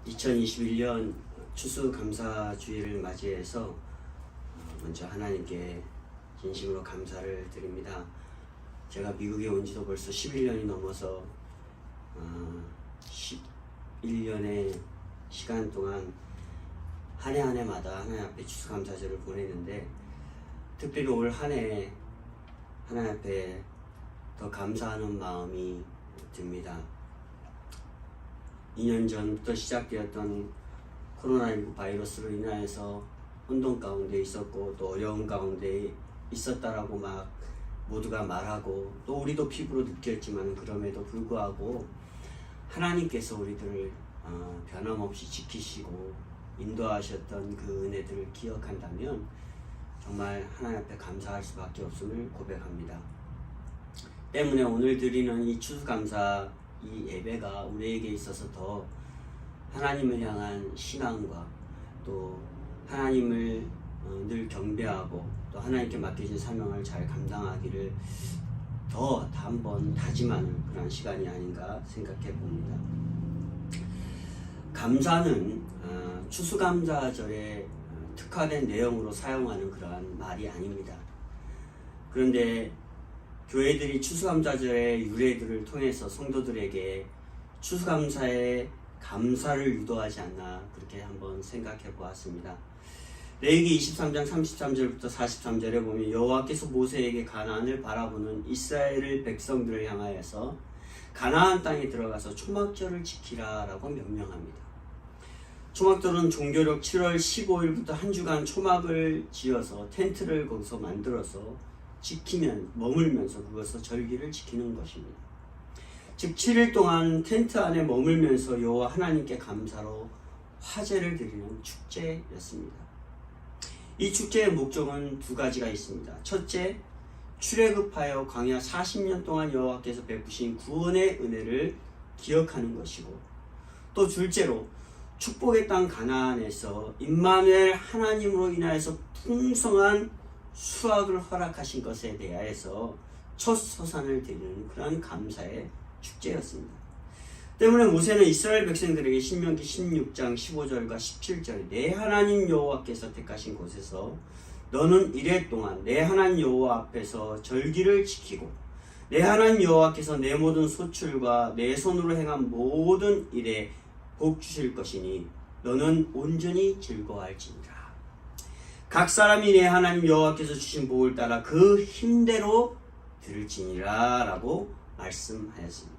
2021년 추수감사주의를 맞이해서 먼저 하나님께 진심으로 감사를 드립니다. 제가 미국에 온 지도 벌써 11년이 넘어서 11년의 시간 동안 한 해 한 해마다 하나님 앞에 추수감사절을 보내는데, 특별히 올 한 해 하나님 앞에 더 감사하는 마음이 듭니다. 2년 전부터 시작되었던 코로나19 바이러스로 인하여서 혼돈 가운데 있었고, 또 어려운 가운데 있었다라고 막 모두가 말하고, 또 우리도 피부로 느꼈지만 그럼에도 불구하고 하나님께서 우리들을 변함없이 지키시고 인도하셨던 그 은혜들을 기억한다면 정말 하나님 앞에 감사할 수밖에 없음을 고백합니다. 때문에 오늘 드리는 이 추수감사 이 예배가 우리에게 있어서 더 하나님을 향한 신앙과 또 하나님을 늘 경배하고 또 하나님께 맡겨진 사명을 잘 감당하기를 더 한번 다짐하는 그런 시간이 아닌가 생각해 봅니다. 감사는 추수감사절에 특화된 내용으로 사용하는 그러한 말이 아닙니다. 그런데 교회들이 추수감사절의 유래들을 통해서 성도들에게 추수감사의 감사를 유도하지 않나 그렇게 한번 생각해 보았습니다. 레위기 23장 33절부터 43절에 보면 여호와께서 모세에게 가나안을 바라보는 이스라엘 백성들을 향하여서 가나안 땅에 들어가서 초막절을 지키라 라고 명령합니다. 초막절은 종교력 7월 15일부터 한 주간 초막을 지어서 텐트를 거기서 만들어서 머물면서 그것을 절기를 지키는 것입니다. 즉 7일 동안 텐트 안에 머물면서 여호와 하나님께 감사로 화제를 드리는 축제였습니다. 이 축제의 목적은 두 가지가 있습니다. 첫째, 출애굽하여 광야 40년 동안 여호와께서 베푸신 구원의 은혜를 기억하는 것이고, 또 둘째로 축복의 땅 가나안에서 임마누엘 하나님으로 인하여서 풍성한 수확을 허락하신 것에 대하여서 첫 소산을 드리는 그런 감사의 축제였습니다. 때문에 모세는 이스라엘 백성들에게 신명기 16장 15절과 17절 내 하나님 여호와께서 택하신 곳에서 너는 이래 동안 내 하나님 여호와 앞에서 절기를 지키고 내 하나님 여호와께서 내 모든 소출과 내 손으로 행한 모든 일에 복 주실 것이니 너는 온전히 즐거워할지니라. 각 사람이 내 하나님 여호와께서 주신 복을 따라 그 힘대로 들을지니라 라고 말씀하였습니다.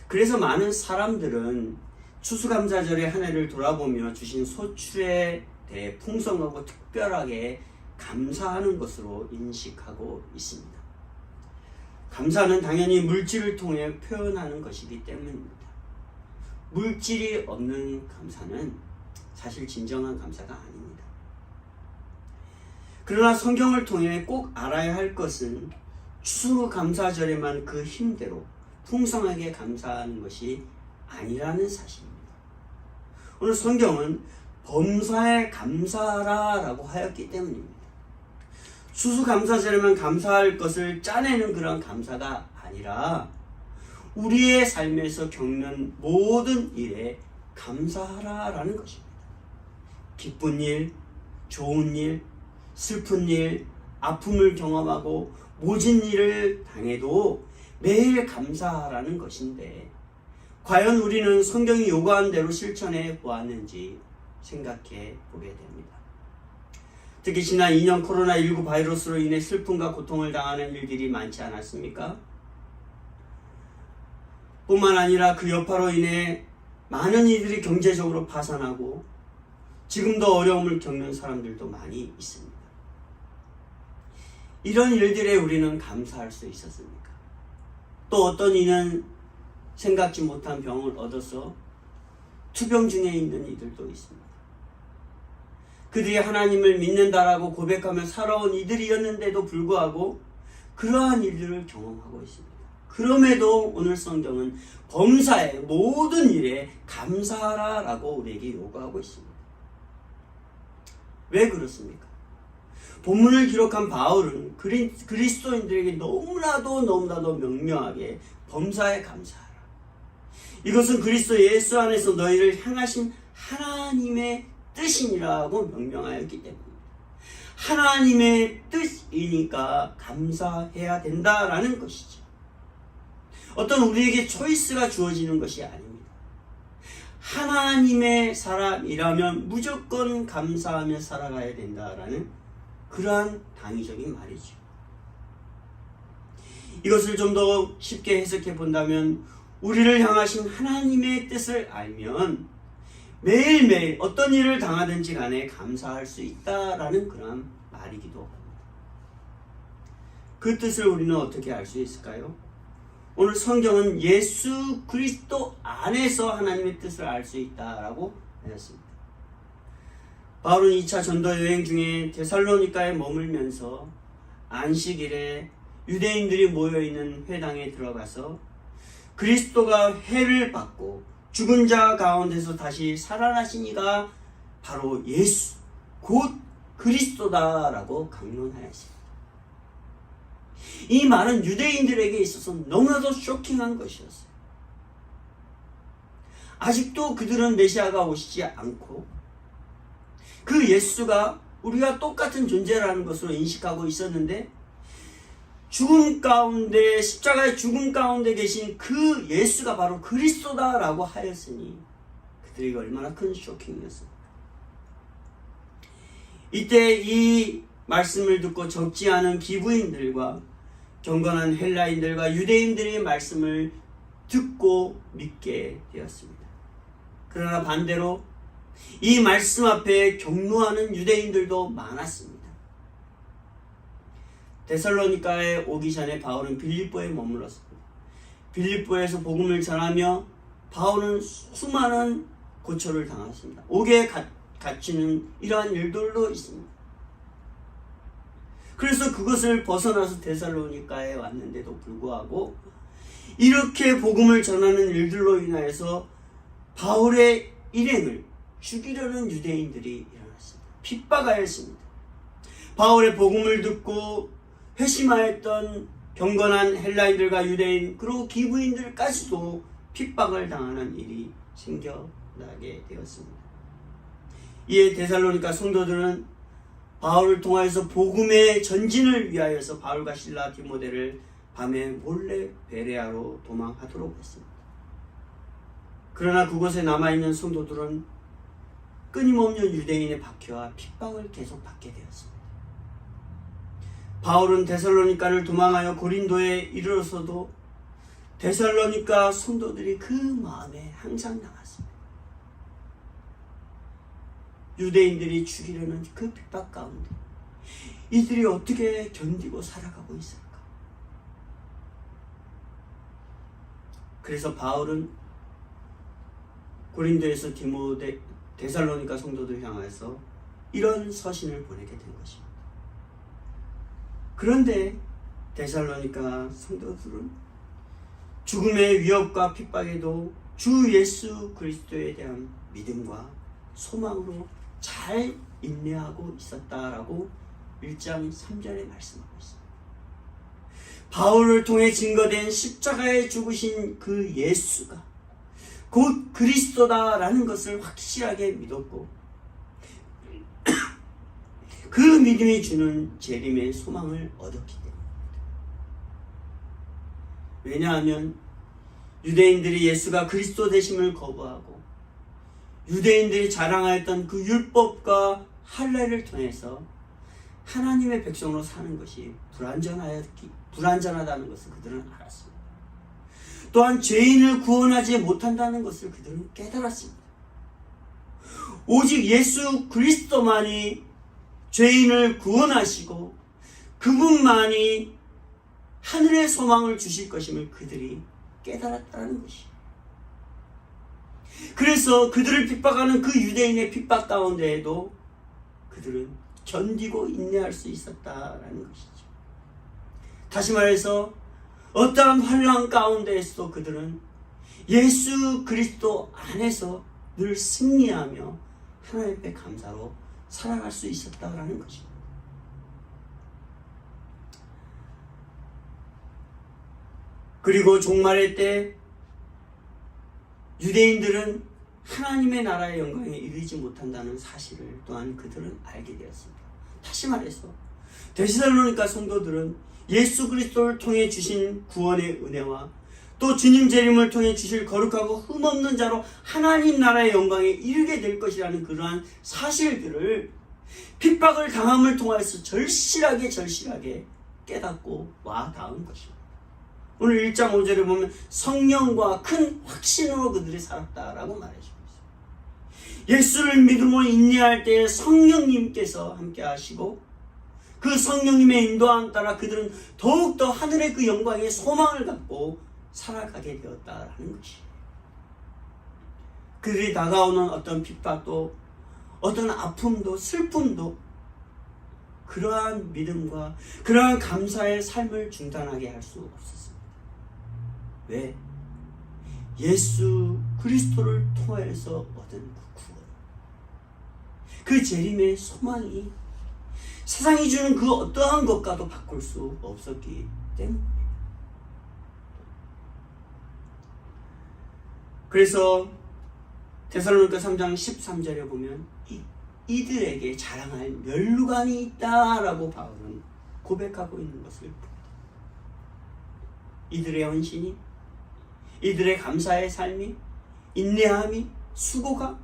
그래서 많은 사람들은 추수감사절의 한 해를 돌아보며 주신 소출에 대해 풍성하고 특별하게 감사하는 것으로 인식하고 있습니다. 감사는 당연히 물질을 통해 표현하는 것이기 때문입니다. 물질이 없는 감사는 사실 진정한 감사가 아닙니다. 그러나 성경을 통해 꼭 알아야 할 것은 추수감사절에만 그 힘대로 풍성하게 감사하는 것이 아니라는 사실입니다. 오늘 성경은 범사에 감사하라 라고 하였기 때문입니다. 추수감사절에만 감사할 것을 짜내는 그런 감사가 아니라 우리의 삶에서 겪는 모든 일에 감사하라 라는 것입니다. 기쁜 일, 좋은 일, 슬픈 일, 아픔을 경험하고 모진 일을 당해도 매일 감사하라는 것인데, 과연 우리는 성경이 요구한 대로 실천해 보았는지 생각해 보게 됩니다. 특히 지난 2년 코로나19 바이러스로 인해 슬픔과 고통을 당하는 일들이 많지 않았습니까? 뿐만 아니라 그 여파로 인해 많은 이들이 경제적으로 파산하고 지금도 어려움을 겪는 사람들도 많이 있습니다. 이런 일들에 우리는 감사할 수 있었습니까? 또 어떤 이는 생각지 못한 병을 얻어서 투병 중에 있는 이들도 있습니다. 그들이 하나님을 믿는다라고 고백하며 살아온 이들이었는데도 불구하고 그러한 일들을 경험하고 있습니다. 그럼에도 오늘 성경은 범사의 모든 일에 감사하라 라고 우리에게 요구하고 있습니다. 왜 그렇습니까? 본문을 기록한 바울은 그리스도인들에게 너무나도 명료하게 범사에 감사하라, 이것은 그리스도 예수 안에서 너희를 향하신 하나님의 뜻이니라고 명명하였기 때문입니다. 하나님의 뜻이니까 감사해야 된다라는 것이죠. 어떤 우리에게 초이스가 주어지는 것이 아닙니다. 하나님의 사람이라면 무조건 감사하며 살아가야 된다라는 그러한 당위적인 말이죠. 이것을 좀 더 쉽게 해석해 본다면 우리를 향하신 하나님의 뜻을 알면 매일매일 어떤 일을 당하든지 간에 감사할 수 있다라는 그런 말이기도 합니다. 그 뜻을 우리는 어떻게 알 수 있을까요? 오늘 성경은 예수 그리스도 안에서 하나님의 뜻을 알 수 있다라고 하였습니다. 바울은 2차 전도 여행 중에 데살로니가에 머물면서 안식일에 유대인들이 모여있는 회당에 들어가서 그리스도가 해를 받고 죽은 자 가운데서 다시 살아나신 이가 바로 예수, 곧 그리스도다라고 강론하였습니다. 이 말은 유대인들에게 있어서 너무나도 쇼킹한 것이었어요. 아직도 그들은 메시아가 오시지 않고 그 예수가 우리가 똑같은 존재라는 것으로 인식하고 있었는데 죽음 가운데, 십자가의 죽음 가운데 계신 그 예수가 바로 그리스도다라고 하였으니 그들에게 얼마나 큰 쇼킹이었습니까? 이때 이 말씀을 듣고 적지 않은 기브인들과 경건한 헬라인들과 유대인들의 말씀을 듣고 믿게 되었습니다. 그러나 반대로 이 말씀 앞에 경노하는 유대인들도 많았습니다. 데살로니가에 오기 전에 바울은 빌립보에 머물렀습니다. 빌립보에서 복음을 전하며 바울은 수많은 고초를 당했습니다. 옥에 갇히는 이러한 일들도 있습니다. 그래서 그것을 벗어나서 데살로니가에 왔는데도 불구하고 이렇게 복음을 전하는 일들로 인하여서 바울의 일행을 죽이려는 유대인들이 일어났습니다. 핍박하였습니다. 바울의 복음을 듣고 회심하였던 경건한 헬라인들과 유대인 그리고 기브인들까지도 핍박을 당하는 일이 생겨나게 되었습니다. 이에 데살로니가 성도들은 바울을 통하여서 복음의 전진을 위하여서 바울과 실라 디모데를 밤에 몰래 베레아로 도망하도록 했습니다. 그러나 그곳에 남아있는 성도들은 끊임없는 유대인의 박해와 핍박을 계속 받게 되었습니다. 바울은 데살로니가를 도망하여 고린도에 이르러서도 데살로니가 성도들이 그 마음에 항상 남았습니다. 유대인들이 죽이려는 그 핍박 가운데 이들이 어떻게 견디고 살아가고 있을까? 그래서 바울은 고린도에서 데살로니가 성도들 향해서 이런 서신을 보내게 된 것입니다. 그런데 데살로니가 성도들은 죽음의 위협과 핍박에도 주 예수 그리스도에 대한 믿음과 소망으로 잘 인내하고 있었다라고 1장 3절에 말씀하고 있습니다. 바울을 통해 증거된 십자가에 죽으신 그 예수가 곧 그리스도다라는 것을 확실하게 믿었고 그 믿음이 주는 재림의 소망을 얻었기 때문입니다. 왜냐하면 유대인들이 예수가 그리스도 되심을 거부하고 유대인들이 자랑하였던 그 율법과 할례를 통해서 하나님의 백성으로 사는 것이 불완전하다는 것을 그들은 알았습니다. 또한 죄인을 구원하지 못한다는 것을 그들은 깨달았습니다. 오직 예수 그리스도만이 죄인을 구원하시고 그분만이 하늘의 소망을 주실 것임을 그들이 깨달았다는 것이에요. 그래서 그들을 핍박하는 그 유대인의 핍박 가운데에도 그들은 견디고 인내할 수 있었다라는 것이죠. 다시 말해서 어떠한 환난 가운데에서도 그들은 예수 그리스도 안에서 늘 승리하며 하나님 앞에 감사로 살아갈 수 있었다라는 것입니다. 그리고 종말의 때 유대인들은 하나님의 나라의 영광에 이르지 못한다는 사실을 또한 그들은 알게 되었습니다. 다시 말해서 데살로니가 성도들은 예수 그리스도를 통해 주신 구원의 은혜와 또 주님 재림을 통해 주실 거룩하고 흠없는 자로 하나님 나라의 영광에 이르게 될 것이라는 그러한 사실들을 핍박을 당함을 통해서 절실하게 깨닫고 와 닿은 것입니다. 오늘 1장 5절에 보면 성령과 큰 확신으로 그들이 살았다라고 말해줍니다. 예수를 믿음으로 인내할 때 성령님께서 함께 하시고 그 성령님의 인도함 따라 그들은 더욱더 하늘의 그 영광의 소망을 갖고 살아가게 되었다라는 것이에요. 그들이 다가오는 어떤 핍박도 어떤 아픔도 슬픔도 그러한 믿음과 그러한 감사의 삶을 중단하게 할 수 없었습니다. 왜? 예수 그리스도를 통하여서 얻은 그 구원, 그 재림의 소망이 세상이 주는 그 어떠한 것과도 바꿀 수 없었기 때문입니다. 그래서 데살로니가 3장 13절에 보면 이들에게 자랑할 면류관이 있다라고 바울은 고백하고 있는 것을 봅니다. 이들의 헌신이, 이들의 감사의 삶이, 인내함이, 수고가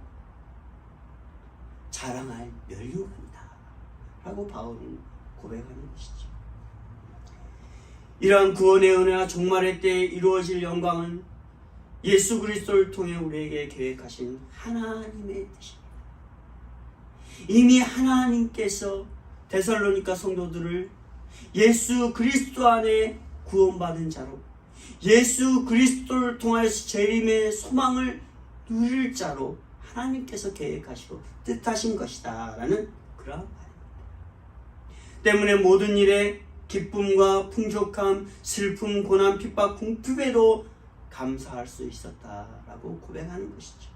자랑할 면류관이다 라고 바울은 고백하는 것이죠. 이러한 구원의 은혜와 종말의 때에 이루어질 영광은 예수 그리스도를 통해 우리에게 계획하신 하나님의 뜻입니다. 이미 하나님께서 데살로니가 성도들을 예수 그리스도 안에 구원받은 자로 예수 그리스도를 통하여서 재림의 소망을 누릴 자로 하나님께서 계획하시고 뜻하신 것이다 라는 그러한 말입니다. 때문에 모든 일에 기쁨과 풍족함, 슬픔, 고난, 핍박, 궁핍에도 감사할 수 있었다라고 고백하는 것이죠.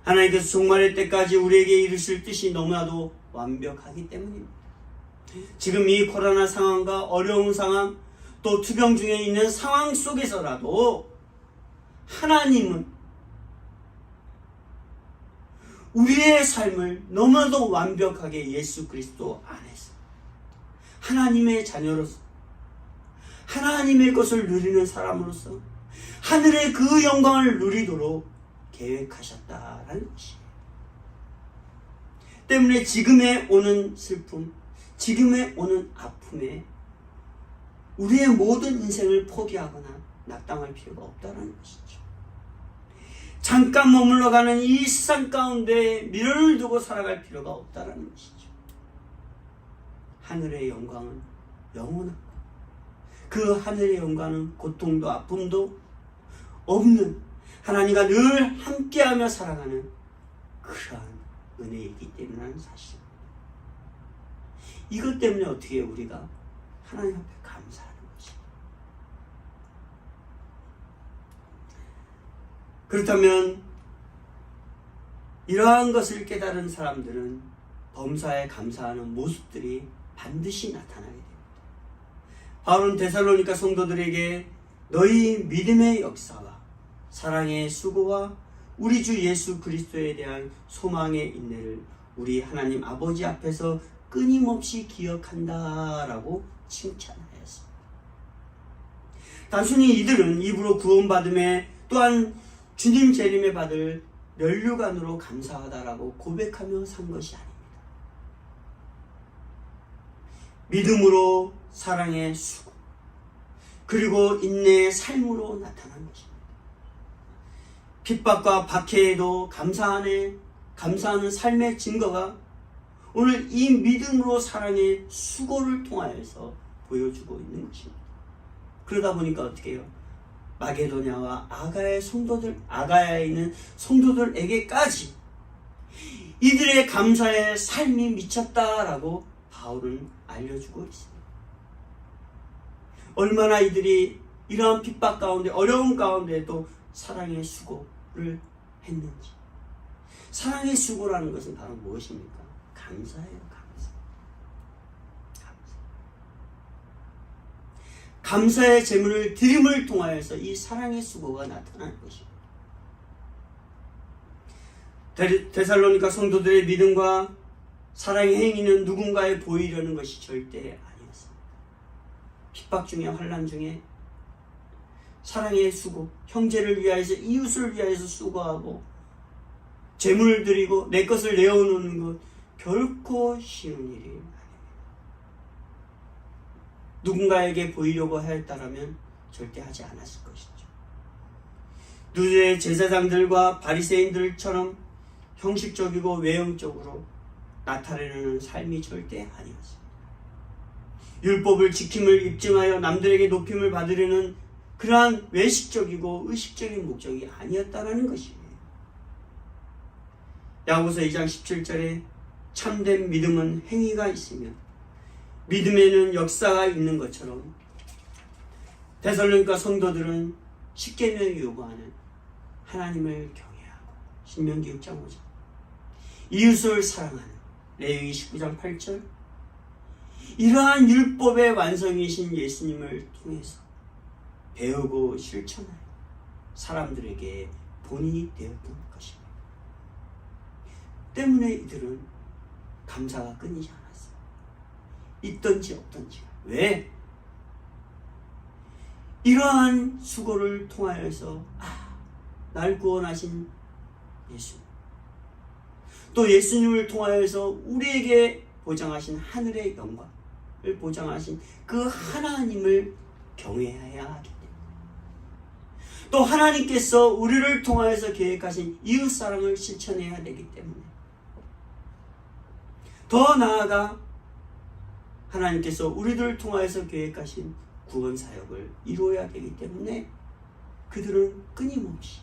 하나님께서 종말의 때까지 우리에게 이루실 뜻이 너무나도 완벽하기 때문입니다. 지금 이 코로나 상황과 어려운 상황, 또 투병 중에 있는 상황 속에서라도 하나님은 우리의 삶을 너무나도 완벽하게 예수 그리스도 안에서 하나님의 자녀로서 하나님의 것을 누리는 사람으로서 하늘의 그 영광을 누리도록 계획하셨다라는 것이에요. 때문에 지금에 오는 슬픔, 지금에 오는 아픔에 우리의 모든 인생을 포기하거나 낙담할 필요가 없다는 것이죠. 잠깐 머물러가는 이 세상 가운데 미련을 두고 살아갈 필요가 없다는 것이죠. 하늘의 영광은 영원하고 그 하늘의 영광은 고통도 아픔도 없는 하나님과 늘 함께하며 살아가는 그러한 은혜이기 때문이라는 사실입니다. 이것 때문에 어떻게 우리가 하나님 앞에 감사하는 것입니다. 그렇다면 이러한 것을 깨달은 사람들은 범사에 감사하는 모습들이 반드시 나타나게 됩니다. 바울은 데살로니가 성도들에게 너희 믿음의 역사와 사랑의 수고와 우리 주 예수 그리스도에 대한 소망의 인내를 우리 하나님 아버지 앞에서 끊임없이 기억한다라고 칭찬하였습니다. 단순히 이들은 입으로 구원받음에 또한 주님 재림에 받을 면류관으로 감사하다라고 고백하며 산 것이 아닙니다. 믿음으로 사랑의 수고 그리고 인내의 삶으로 나타난 것입니다. 핍박과 박해에도 감사하는 삶의 증거가 오늘 이 믿음으로 사랑의 수고를 통하여서 보여주고 있는 것입니다. 그러다 보니까 어떻게 해요? 마게도냐와 아가야에 있는 성도들에게까지 이들의 감사의 삶이 미쳤다라고 바울은 알려주고 있습니다. 얼마나 이들이 이러한 핍박 가운데 어려움 가운데도 사랑의 수고를 했는지. 사랑의 수고라는 것은 바로 무엇입니까? 감사예요. 감사의 제물을 드림을 통하여서 이 사랑의 수고가 나타날 것입니다. 데살로니가 성도들의 믿음과 사랑의 행위는 누군가에 보이려는 것이 절대 아니었습니다. 핍박 중에 환난 중에 사랑의 수고, 형제를 위하여서 이웃을 위하여서 수고하고 재물을 드리고 내 것을 내어놓는 것 결코 쉬운 일이 아닙니다. 누군가에게 보이려고 하였다라면 절대 하지 않았을 것이죠. 누드의 제사장들과 바리새인들처럼 형식적이고 외형적으로 나타내는 삶이 절대 아니었습니다. 율법을 지킴을 입증하여 남들에게 높임을 받으려는 그러한 외식적이고 의식적인 목적이 아니었다는 것입니다. 야고보서 2장 17절에 참된 믿음은 행위가 있으며 믿음에는 역사가 있는 것처럼 데살로니가 성도들은 십계명이 요구하는 하나님을 경외하고 신명기 6장 5절 이웃을 사랑하는 레위기 19장 8절 이러한 율법의 완성이신 예수님을 통해서 배우고 실천하여 사람들에게 본이 되었던 것입니다. 때문에 이들은 감사가 끊이지 않았어요. 있든지 없든지. 왜? 이러한 수고를 통하여서 날 구원하신 예수 또 예수님을 통하여서 우리에게 보장하신 하늘의 영광을 보장하신 그 하나님을 경외해야 하기 때문에 또 하나님께서 우리를 통하여서 계획하신 이웃사랑을 실천해야 되기 때문에 더 나아가 하나님께서 우리들을 통하여서 계획하신 구원사역을 이루어야 되기 때문에 그들은 끊임없이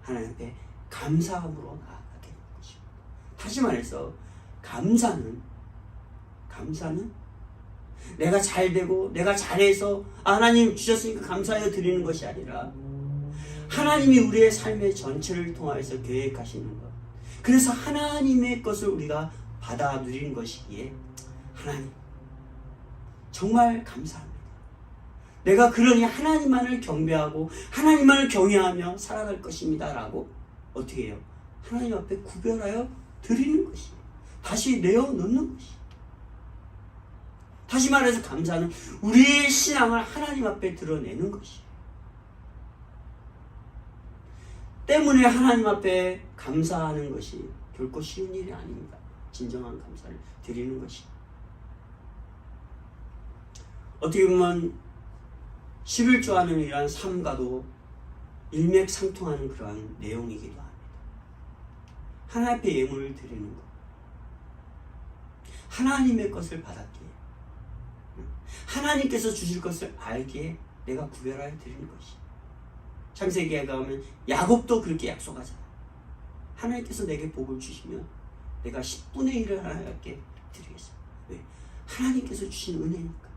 하나님 앞에 감사함으로 나아가게 되는 것입니다. 다시 말해서 감사는 내가 잘되고 내가 잘해서 하나님 주셨으니까 감사하여 드리는 것이 아니라 하나님이 우리의 삶의 전체를 통하여서 계획하시는 것 그래서 하나님의 것을 우리가 받아 누리는 것이기에 하나님 정말 감사합니다. 내가 그러니 하나님만을 경배하고 하나님만을 경외하며 살아갈 것입니다 라고 어떻게 해요? 하나님 앞에 구별하여 드리는 것이에요. 다시 내어놓는 것이에요. 다시 말해서 감사는 우리의 신앙을 하나님 앞에 드러내는 것이에요. 때문에 하나님 앞에 감사하는 것이 결코 쉬운 일이 아닙니다. 진정한 감사를 드리는 것이 어떻게 보면 11조하는 이러한 삶과도 일맥상통하는 그러한 내용이기도 합니다. 하나님 앞에 예물을 드리는 것 하나님의 것을 받았기에 하나님께서 주실 것을 알기에 내가 구별하여 드리는 것이 창세기에 가면 야곱도 그렇게 약속하잖아요. 하나님께서 내게 복을 주시면 내가 10분의 1을 하나님께 드리겠습니다. 왜? 하나님께서 주신 은혜니까.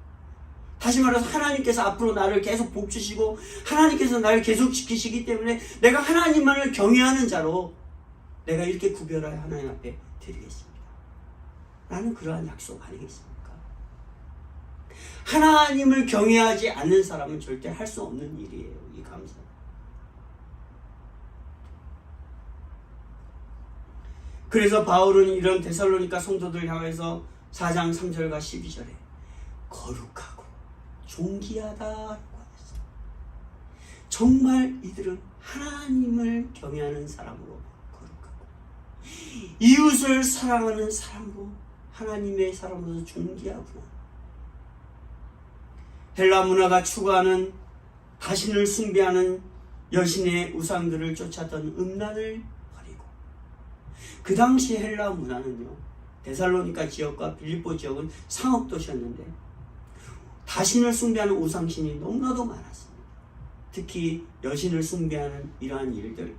다시 말해서 하나님께서 앞으로 나를 계속 복 주시고 하나님께서 나를 계속 지키시기 때문에 내가 하나님만을 경외하는 자로 내가 이렇게 구별하여 하나님 앞에 드리겠습니다. 라는 그러한 약속 아니겠습니까? 하나님을 경외하지 않는 사람은 절대 할 수 없는 일이에요. 이 감사. 그래서 바울은 이런 데살로니가 성도들 향해서 4장 3절과 12절에 거룩하고 존귀하다라고 하였어요. 정말 이들은 하나님을 경외하는 사람으로 거룩하고 이웃을 사랑하는 사람으로 하나님의 사람으로서 존귀하구나. 헬라 문화가 추구하는 자신을 숭배하는 여신의 우상들을 쫓았던 음란을 버리고 그 당시 헬라 문화는요 데살로니가 지역과 빌립보 지역은 상업도시였는데 자신을 숭배하는 우상신이 너무나도 많았습니다. 특히 여신을 숭배하는 이러한 일들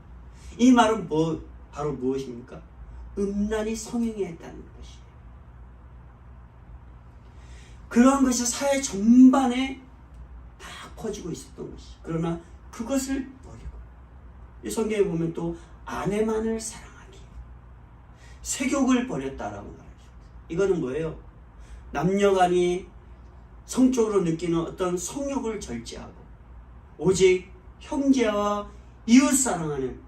이 말은 바로 무엇입니까? 음란이 성행했다는 것이에요. 그러한 것이 사회 전반에 다 퍼지고 있었던 것이죠. 그러나 그것을 버리고 이 성경에 보면 또 아내만을 사랑하기 세욕을 버렸다라고 말하죠. 이거는 뭐예요? 남녀간이 성적으로 느끼는 어떤 성욕을 절제하고 오직 형제와 이웃 사랑하는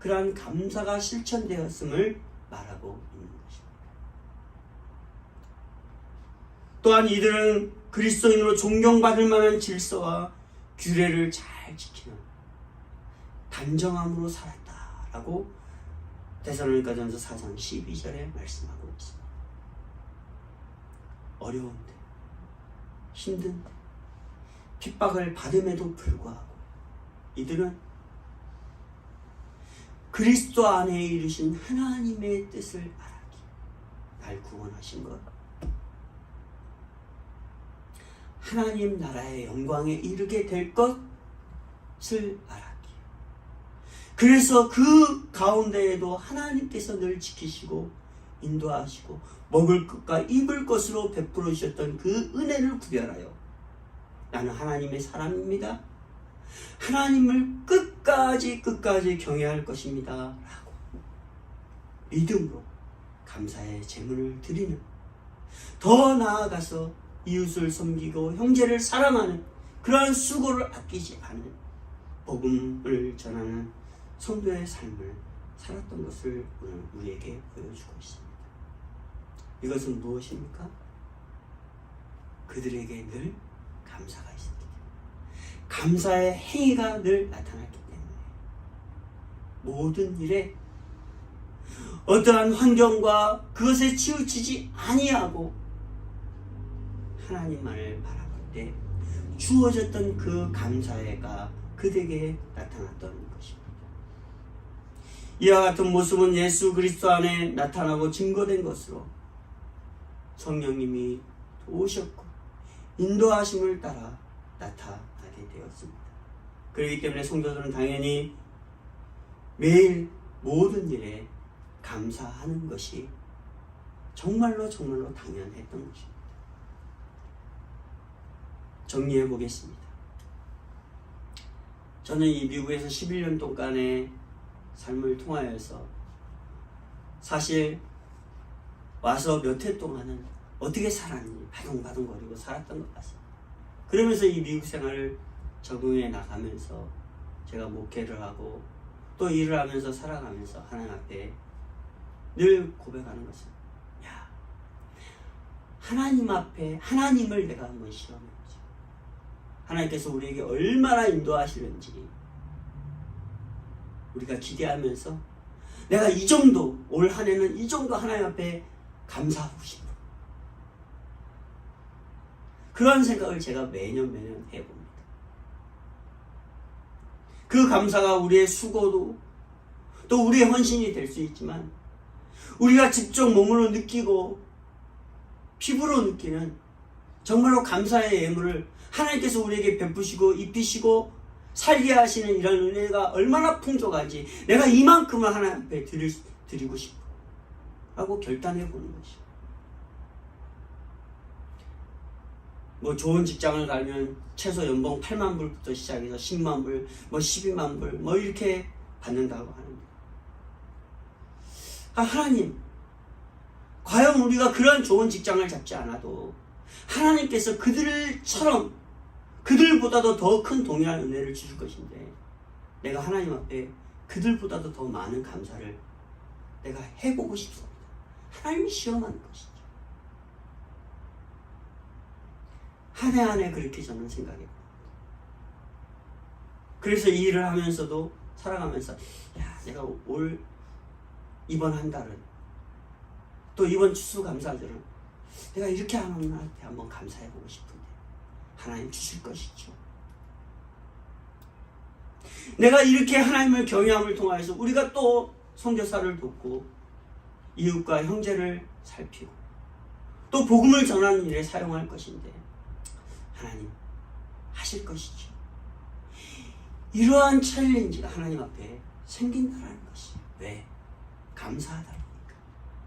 그러한 감사가 실천되었음을 말하고 있는 것입니다. 또한 이들은 그리스도인으로 존경받을 만한 질서와 규례를 잘 지키는 단정함으로 살았다라고 데살로니가전서 4장 12절에 말씀하고 있습니다. 어려운데, 힘든데, 핍박을 받음에도 불구하고 이들은 그리스도 안에 이르신 하나님의 뜻을 알았기, 날 구원하신 것, 하나님 나라의 영광에 이르게 될 것을 알았기, 그래서 그 가운데에도 하나님께서 늘 지키시고 인도하시고 먹을 것과 입을 것으로 베풀어 주셨던 그 은혜를 구별하여 나는 하나님의 사람입니다, 하나님을 끝까지 경외할 것입니다 라고 믿음으로 감사의 제물을 드리는, 더 나아가서 이웃을 섬기고 형제를 사랑하는 그러한 수고를 아끼지 않은 복음을 전하는 성도의 삶을 살았던 것을 오늘 우리에게 보여주고 있습니다. 이것은 무엇입니까? 그들에게 늘 감사가 있었기 때문에, 감사의 행위가 늘 나타났기 때문에 모든 일에 어떠한 환경과 그것에 치우치지 아니하고 하나님만을 바라볼 때 주어졌던 그 감사가 그들에게 나타났던 것입니다. 이와 같은 모습은 예수 그리스도 안에 나타나고 증거된 것으로 성령님이 오셨고 인도하심을 따라 나타나게 되었습니다. 그렇기 때문에 성도들은 당연히 매일 모든 일에 감사하는 것이 정말로 당연했던 것입니다. 정리해 보겠습니다. 저는 이 미국에서 11년 동안의 삶을 통하여서 사실 와서 몇 해 동안은 어떻게 살았니 바둥바둥거리고 살았던 것 같습니다. 그러면서 이 미국 생활을 적응해 나가면서 제가 목회를 하고 또 일을 하면서 살아가면서 하나님 앞에 늘 고백하는 것은, 야, 하나님 앞에 하나님을 내가 한번 시험해보자. 하나님께서 우리에게 얼마나 인도하시는지 우리가 기대하면서 내가 이 정도, 올 한 해는 이 정도 하나님 앞에 감사하고 싶어. 그런 생각을 제가 매년 해봅니다. 그 감사가 우리의 수고도 또 우리의 헌신이 될 수 있지만, 우리가 직접 몸으로 느끼고 피부로 느끼는 정말로 감사의 예물을 하나님께서 우리에게 베푸시고 입히시고 살게 하시는 이런 은혜가 얼마나 풍족한지 내가 이만큼을 하나님 앞에 드리고 싶어 하고 결단해 보는 것이죠. 뭐 좋은 직장을 가면 최소 연봉 8만 불부터 시작해서 10만 불, 뭐 12만 불, 뭐 이렇게 받는다고 하는데, 하나님, 과연 우리가 그런 좋은 직장을 잡지 않아도 하나님께서 그들처럼 그들보다도 더 큰 동일한 은혜를 주실 것인데, 내가 하나님 앞에 그들보다도 더 많은 감사를 내가 해보고 싶습니다. 하나님이 시험하는 것이죠. 한 해 한 해 그렇게 저는 생각해요. 그래서 이 일을 하면서도 살아가면서, 야, 내가 이번 한 달은 또 이번 추수감사절은 내가 이렇게 하나님한테 한번 감사해보고 싶은데 하나님 주실 것이죠. 내가 이렇게 하나님을 경외함을 통하여서 우리가 또 선교사를 돕고 이웃과 형제를 살피고 또 복음을 전하는 일에 사용할 것인데 하나님 하실 것이죠. 이러한 챌린지가 하나님 앞에 생긴다는 것이, 왜? 감사하다 보니까.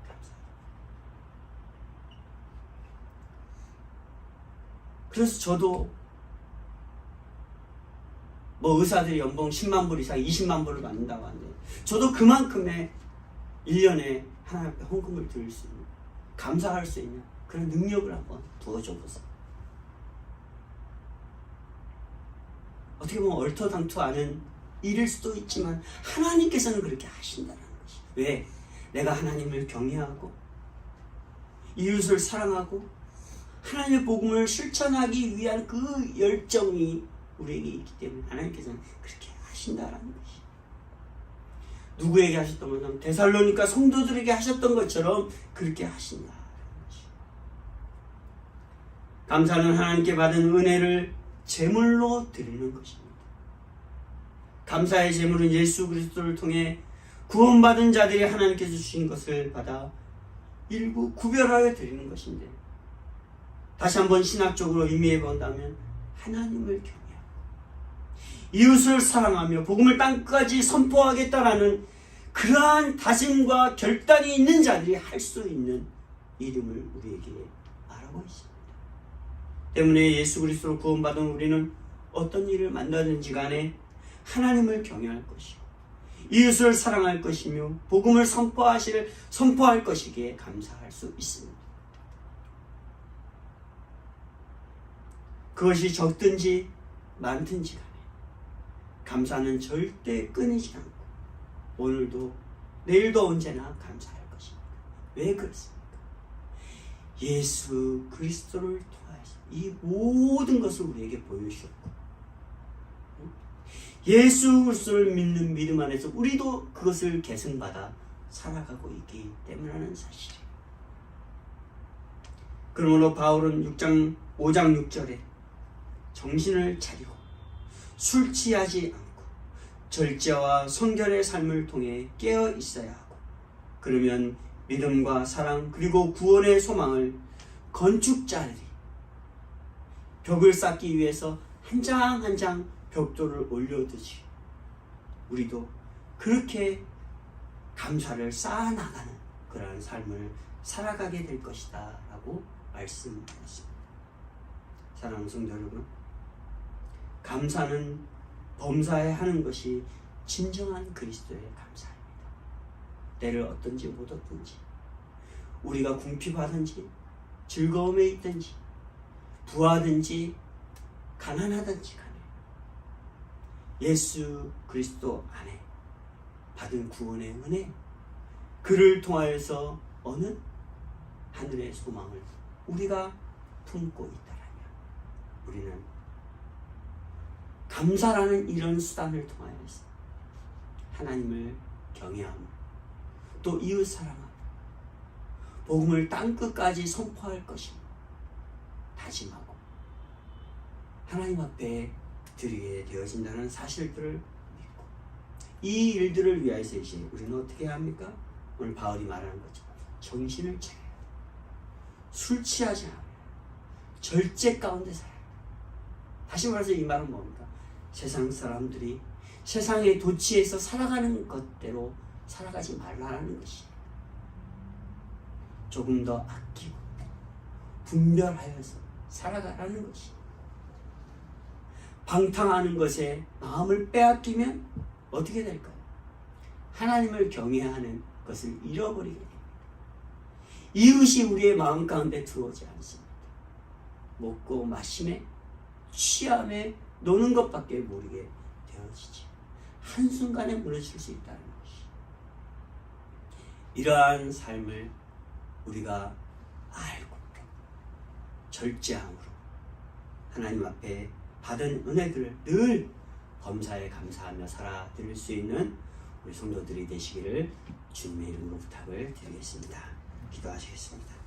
감사하다. 그래서 저도 뭐 의사들이 연봉 10만 불 이상 20만 불을 받는다고 하는데, 저도 그만큼의 1년에 하나님 앞에 헌금을 드릴 수 있는, 감사할 수 있는 그런 능력을 한번 부어줘 보세요. 어떻게 보면 얼토당토 않은 일일 수도 있지만 하나님께서는 그렇게 하신다는 것이. 왜? 내가 하나님을 경외하고 이웃을 사랑하고 하나님의 복음을 실천하기 위한 그 열정이 우리에게 있기 때문에 하나님께서는 그렇게 하신다라는 것이. 누구에게 하셨던 것처럼 데살로니가 성도들에게 하셨던 것처럼 그렇게 하신다라는 것이. 감사는 하나님께 받은 은혜를 제물로 드리는 것입니다. 감사의 제물은 예수 그리스도를 통해 구원받은 자들이 하나님께서 주신 것을 받아 일부 구별하여 드리는 것인데, 다시 한번 신학적으로 의미해 본다면 하나님을 경외하고 이웃을 사랑하며 복음을 땅까지 선포하겠다라는 그러한 다짐과 결단이 있는 자들이 할 수 있는 이름을 우리에게 말하고 있습니다. 때문에 예수 그리스도로 구원받은 우리는 어떤 일을 만나든지 간에 하나님을 경외할 것이고 이웃을 사랑할 것이며 복음을 선포할 것이기에 감사할 수 있습니다. 그것이 적든지 많든지 간에 감사는 절대 끊이지 않고 오늘도 내일도 언제나 감사할 것입니다. 왜 그렇습니까? 예수 그리스도를 통하여서 이 모든 것을 우리에게 보여주셨고 예수 그리스도를 믿는 믿음 안에서 우리도 그것을 계승받아 살아가고 있기 때문이라는 사실이에요. 그러므로 바울은 5장 6절에 정신을 차리고 술 취하지 않고 절제와 성결의 삶을 통해 깨어 있어야 하고, 그러면 믿음과 사랑 그리고 구원의 소망을 건축자들이 벽을 쌓기 위해서 한 장 한 장 벽돌을 올려두지 우리도 그렇게 감사를 쌓아나가는 그러한 삶을 살아가게 될 것이다 라고 말씀하셨습니다. 사랑하는 성도 여러분, 감사는 범사에 하는 것이 진정한 그리스도의 감사입니다. 때를 얻든지 못 얻든지, 우리가 궁핍하든지 즐거움에 있든지 부하든지 가난하든지 간에 예수 그리스도 안에 받은 구원의 은혜, 그를 통하여서 어느 하늘의 소망을 우리가 품고 있다라면 우리는 감사라는 이런 수단을 통하여서 하나님을 경외하며 또 이웃 사랑하며 복음을 땅끝까지 선포할 것임을 다짐하고 하나님 앞에 드리게 되어진다는 사실들을 믿고 이 일들을 위해서 이제 우리는 어떻게 해야 합니까? 오늘 바울이 말하는 것처럼 정신을 차려야 합니다. 술 취하지 않아요. 절제 가운데 살아야 합니다. 다시 말해서 이 말은 뭡니까? 세상 사람들이 세상의 도취에서 살아가는 것대로 살아가지 말라는 것이에요. 조금 더 아끼고 분별하여서 살아가라는 것이. 방탕하는 것에 마음을 빼앗기면 어떻게 될까요? 하나님을 경외하는 것을 잃어버리게 됩니다. 이웃이 우리의 마음 가운데 들어오지 않습니다. 먹고 마심에 취함에 노는 것밖에 모르게 되어지지. 한순간에 무너질 수 있다는 것이. 이러한 삶을 우리가 알고 절제함으로 하나님 앞에 받은 은혜들을 늘 범사에 감사하며 살아드릴 수 있는 우리 성도들이 되시기를 주님의 이름으로 부탁을 드리겠습니다. 기도하시겠습니다.